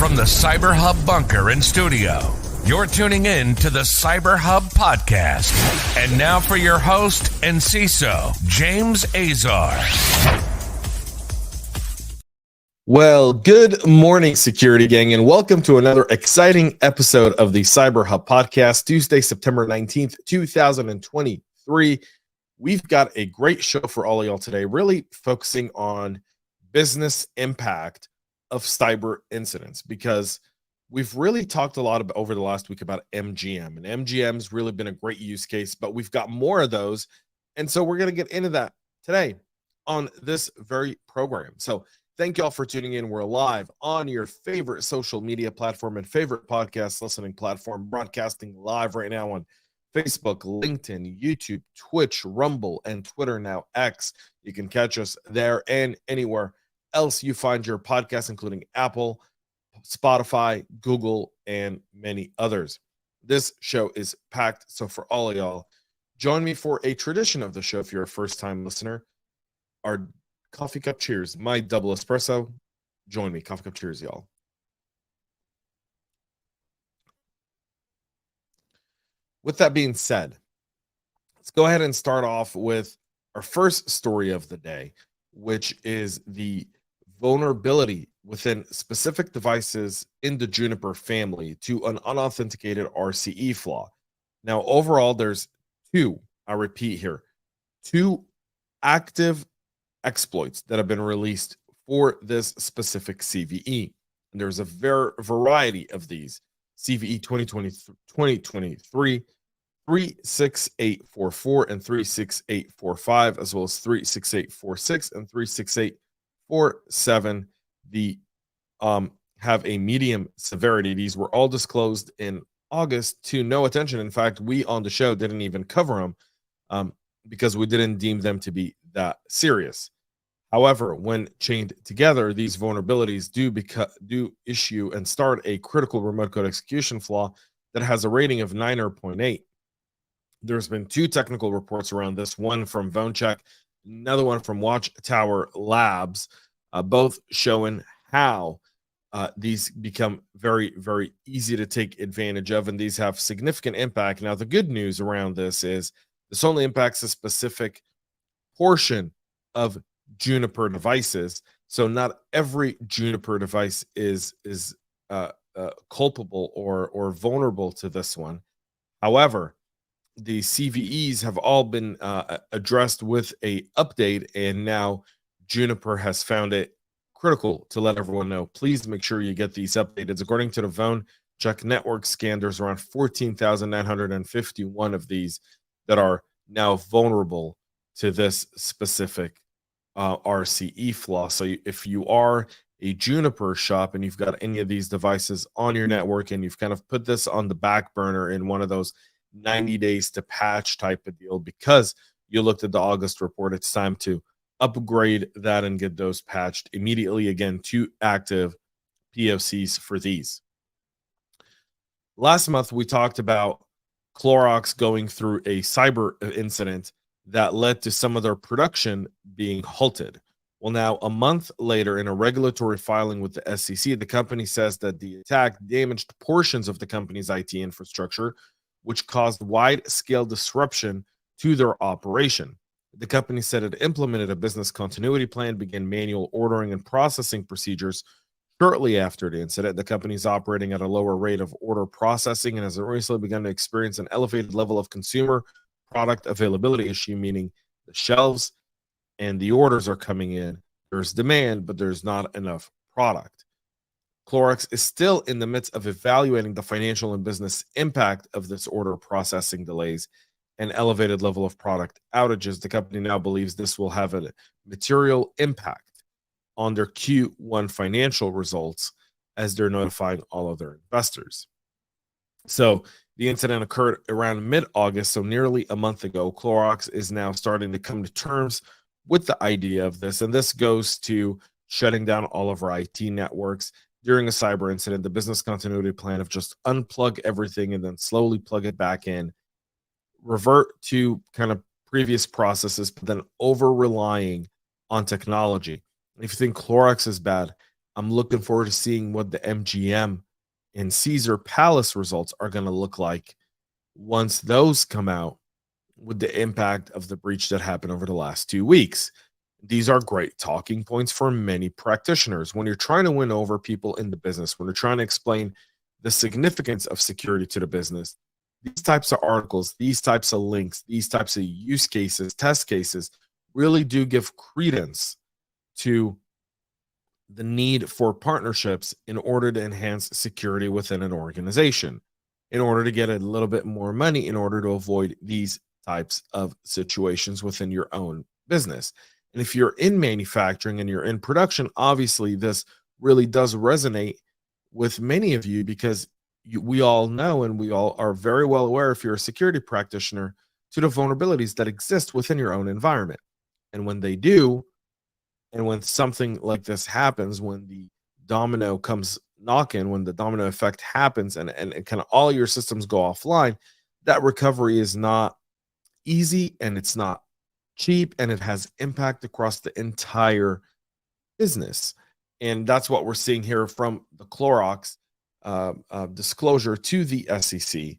From the CyberHub bunker and studio, you're tuning in to the CyberHub Podcast. And now for your host and CISO, James Azar. Well, good morning, security gang, and welcome to another exciting episode of the CyberHub Podcast, Tuesday, September 19th, 2023. We've got a great show for all of y'all today, really focusing on business impact of cyber incidents, because we've really talked a lot about over the last week about MGM, and MGM's really been a great use case, but we've got more of those. And so we're going to get into that today on this very program. So thank y'all for tuning in. We're live on your favorite social media platform and favorite podcast listening platform, broadcasting live right now on Facebook, LinkedIn, YouTube, Twitch, Rumble, and Twitter, now X. You can catch us there and anywhere else you find your podcast, including Apple, Spotify, Google, and many others. This show is packed, so for all of y'all, join me for a tradition of the show. If you're a first-time listener, our coffee cup cheers, my double espresso. Join me, coffee cup cheers, y'all. With that being said, let's go ahead and start off with our first story of the day, which is the vulnerability within specific devices in the Juniper family to an unauthenticated RCE flaw. Now, overall, there's two, I repeat here, two active exploits that have been released for this specific CVE. And there's a variety of these. CVE 2023, 36844 and 36845, as well as 36846 and 36847. The have a medium severity. These were all disclosed in August to no attention. In fact, we on the show didn't even cover them because we didn't deem them to be that serious. However, when chained together, these vulnerabilities do issue and start a critical remote code execution flaw that has a rating of 9.8. There's been two technical reports around this, one from VoneCheck, another one from Watchtower Labs, both showing how these become very, very easy to take advantage of, and these have significant impact. Now, the good news around this is this only impacts a specific portion of Juniper devices, so not every Juniper device is culpable or vulnerable to this one. However, the CVEs have all been addressed with a update, and now Juniper has found it critical to let everyone know. Please make sure you get these updated. According to the VoneCheck network scan, there's around 14,951 of these that are now vulnerable to this specific RCE flaw. So if you are a Juniper shop and you've got any of these devices on your network and you've kind of put this on the back burner in one of those 90 days to patch type of deal because you looked at the August report, it's time to upgrade that and get those patched immediately. Again, two active POCs for these. Last month, we talked about Clorox going through a cyber incident that led to some of their production being halted. Well, now, a month later, in a regulatory filing with the SEC, the company says that the attack damaged portions of the company's IT infrastructure, which caused wide-scale disruption to their operation. The company said it implemented a business continuity plan, began manual ordering and processing procedures shortly after the incident. The company is operating at a lower rate of order processing and has recently begun to experience an elevated level of consumer product availability issue, meaning the shelves and the orders are coming in. There's demand, but there's not enough product. Clorox is still in the midst of evaluating the financial and business impact of this order processing delays and elevated level of product outages. The company now believes this will have a material impact on their Q1 financial results as they're notifying all of their investors. So the incident occurred around mid-August, so nearly a month ago. Clorox is now starting to come to terms with the idea of this, and this goes to shutting down all of our IT networks during a cyber incident. The business continuity plan of just unplug everything and then slowly plug it back in, revert to kind of previous processes, but then over-relying on technology. If you think Clorox is bad, I'm looking forward to seeing what the MGM and Caesar Palace results are going to look like once those come out, with the impact of the breach that happened over the last 2 weeks. These are great talking points for many practitioners. When you're trying to win over people in the business, when you're trying to explain the significance of security to the business, these types of articles, these types of links, these types of use cases, test cases really do give credence to the need for partnerships in order to enhance security within an organization, in order to get a little bit more money, in order to avoid these types of situations within your own business. And if you're in manufacturing and you're in production, obviously this really does resonate with many of you, because we all know, and we all are very well aware, if you're a security practitioner, to the vulnerabilities that exist within your own environment. And when they do, and when something like this happens, when the domino comes knocking, when the domino effect happens and kind of all your systems go offline, that recovery is not easy, and it's not cheap, and it has impact across the entire business. And that's what we're seeing here from the Clorox disclosure to the SEC.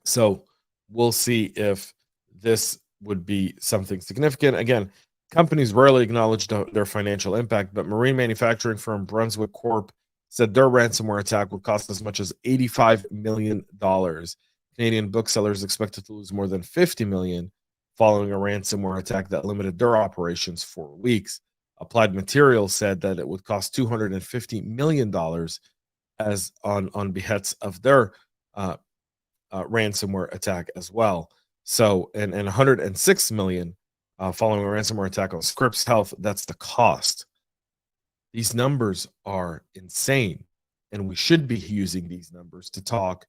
So we'll see if this would be something significant. Again, companies rarely acknowledge their financial impact, but marine manufacturing firm Brunswick Corp said their ransomware attack would cost as much as $85 million. Canadian booksellers expected to lose more than $50 million following a ransomware attack that limited their operations for weeks. Applied Materials said that it would cost $250 million as on behest of their ransomware attack as well. So, and $106 million following a ransomware attack on Scripps Health. That's the cost. These numbers are insane, and we should be using these numbers to talk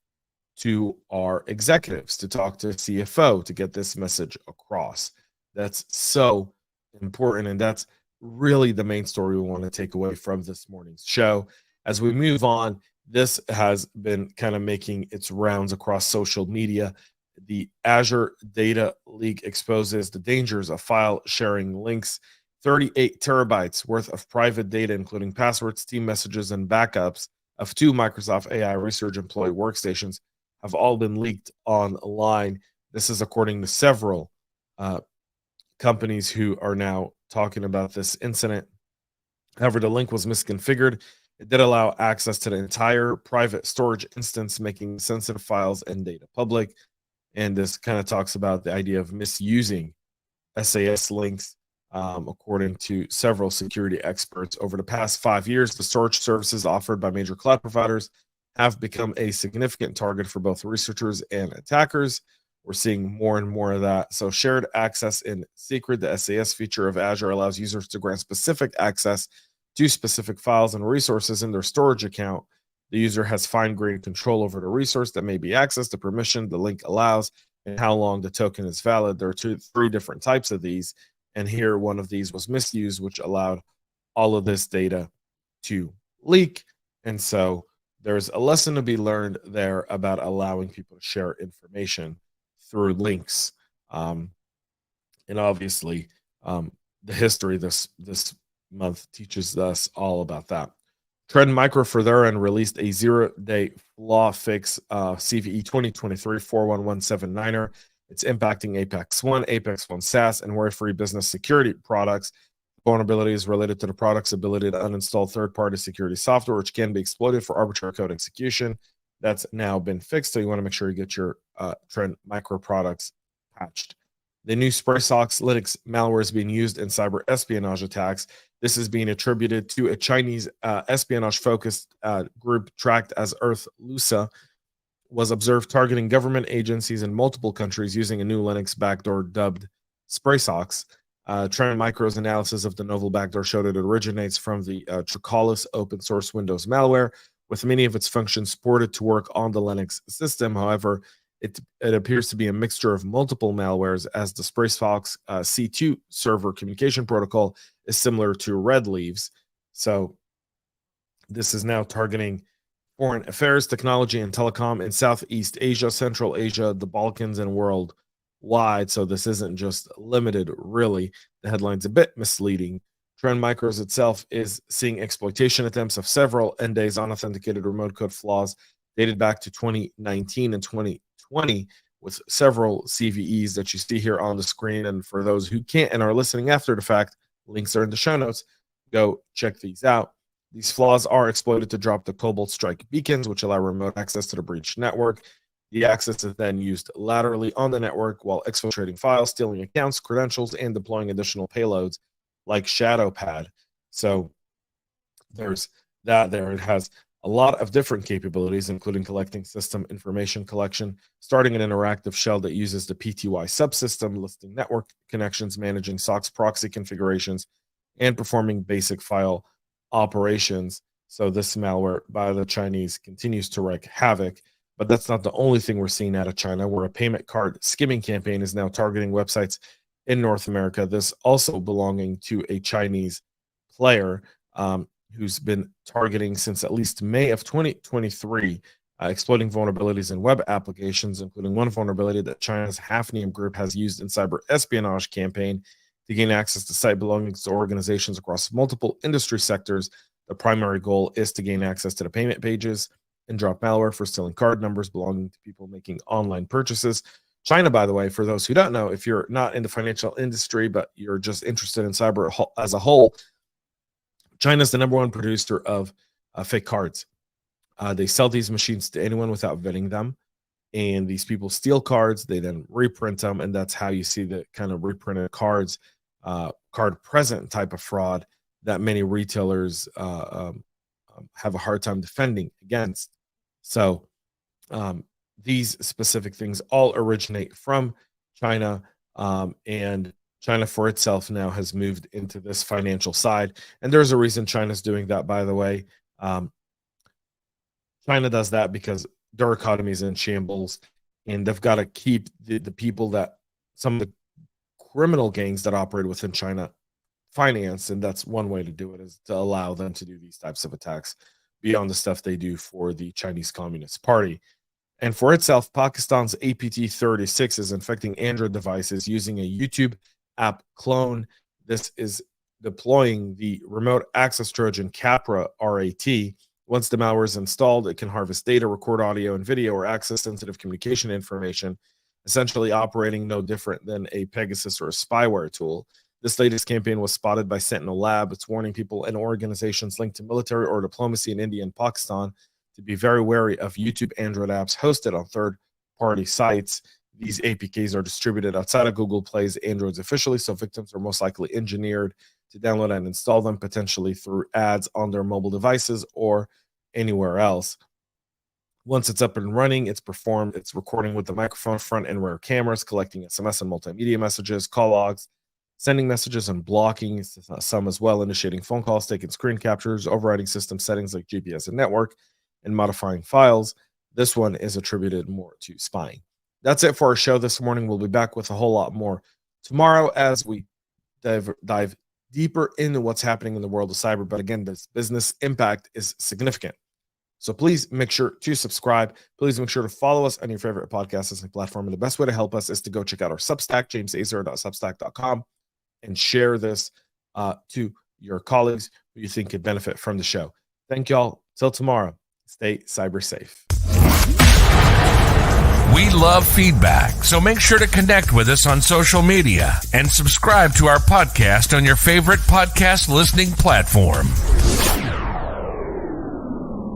to our executives, to talk to CFO, to get this message across. That's so important, and that's really the main story we want to take away from this morning's show. As we move on, this has been kind of making its rounds across social media. The Azure data leak exposes the dangers of file sharing links. 38 terabytes worth of private data, including passwords, team messages, and backups of 2 Microsoft AI research employee workstations, have all been leaked online. This is according to several companies who are now talking about this incident. However, the link was misconfigured. It did allow access to the entire private storage instance, making sensitive files and data public. And this kind of talks about the idea of misusing SAS links. According to several security experts, over the past 5 years, the storage services offered by major cloud providers have become a significant target for both researchers and attackers. We're seeing more and more of that. So shared access in secret, the SAS feature of Azure allows users to grant specific access to specific files and resources in their storage account. The user has fine-grained control over the resource that may be accessed, the permission the link allows, and how long the token is valid. There are 3 different types of these. And here, one of these was misused, which allowed all of this data to leak. And so there's a lesson to be learned there about allowing people to share information through links. And obviously, the history this month teaches us all about that. Trend Micro, for their end, released a 0-day flaw fix, CVE 2023-41179er. It's impacting Apex One, Apex One SaaS, and worry-free business security products. Vulnerability is related to the product's ability to uninstall third-party security software, which can be exploited for arbitrary code execution. That's now been fixed, so you want to make sure you get your Trend Micro products patched. The new SprySOCKS Linux malware is being used in cyber espionage attacks. This is being attributed to a Chinese espionage-focused group tracked as Earth Lusa, was observed targeting government agencies in multiple countries using a new Linux backdoor dubbed SprySOCKS. Trend Micro's analysis of the novel backdoor showed it originates from the Tricalis open source Windows malware, with many of its functions ported to work on the Linux system. However, it appears to be a mixture of multiple malwares, as the SprySOCKS C2 server communication protocol is similar to Red Leaves. So this is now targeting foreign affairs, technology, and telecom in Southeast Asia, Central Asia, the Balkans, and worldwide. So this isn't just limited, really. The headline's a bit misleading. Trend Micros itself is seeing exploitation attempts of several end-days unauthenticated remote code flaws dated back to 2019 and 2020, with several CVEs that you see here on the screen. And for those who can't and are listening after the fact, links are in the show notes. Go check these out. These flaws are exploited to drop the Cobalt Strike beacons, which allow remote access to the breached network. The access is then used laterally on the network while exfiltrating files, stealing accounts, credentials, and deploying additional payloads like ShadowPad. So there's that there. It has a lot of different capabilities, including collecting system information collection, starting an interactive shell that uses the PTY subsystem, listing network connections, managing SOCKS proxy configurations, and performing basic file operations. So this malware by the Chinese continues to wreak havoc. But that's not the only thing we're seeing out of China, where a payment card skimming campaign is now targeting websites in North America. This also belonging to a Chinese player who's been targeting since at least May of 2023, exploiting vulnerabilities in web applications, including one vulnerability that China's Hafnium group has used in cyber espionage campaign to gain access to site belonging to organizations across multiple industry sectors. The primary goal is to gain access to the payment pages and drop malware for stealing card numbers belonging to people making online purchases. China, by the way, for those who don't know, if you're not in the financial industry, but you're just interested in cyber as a whole, China's the number one producer of fake cards. They sell these machines to anyone without vetting them. And these people steal cards, they then reprint them. And that's how you see the kind of reprinted cards, card present type of fraud that many retailers have a hard time defending against. So these specific things all originate from China, and China for itself now has moved into this financial side. And there's a reason China's doing that, by the way. China does that because their economy is in shambles, and they've got to keep the people that some of the criminal gangs that operate within China finance, and that's one way to do it, is to allow them to do these types of attacks beyond the stuff they do for the Chinese Communist Party. And for itself, Pakistan's APT-36 is infecting Android devices using a YouTube app clone. This is deploying the remote access Trojan Capra RAT. Once the malware is installed, it can harvest data, record audio and video, or access sensitive communication information, essentially operating no different than a Pegasus or a spyware tool. This latest campaign was spotted by Sentinel Lab. It's warning people and organizations linked to military or diplomacy in India and Pakistan to be very wary of YouTube Android apps hosted on third-party sites. These APKs are distributed outside of Google Play's Androids officially, so victims are most likely engineered to download and install them, potentially through ads on their mobile devices or anywhere else. Once it's up and running, it's recording with the microphone, front and rear cameras, collecting SMS and multimedia messages, call logs, sending messages and blocking some as well, initiating phone calls, taking screen captures, overriding system settings like GPS and network, and modifying files. This one is attributed more to spying. That's it for our show this morning. We'll be back with a whole lot more tomorrow as we dive deeper into what's happening in the world of cyber. But again, this business impact is significant. So please make sure to subscribe. Please make sure to follow us on your favorite podcast listening platform. And the best way to help us is to go check out our Substack, jamesazar.substack.com, and share this to your colleagues who you think could benefit from the show. Thank y'all. Till tomorrow, stay cyber safe. We love feedback, so make sure to connect with us on social media and subscribe to our podcast on your favorite podcast listening platform.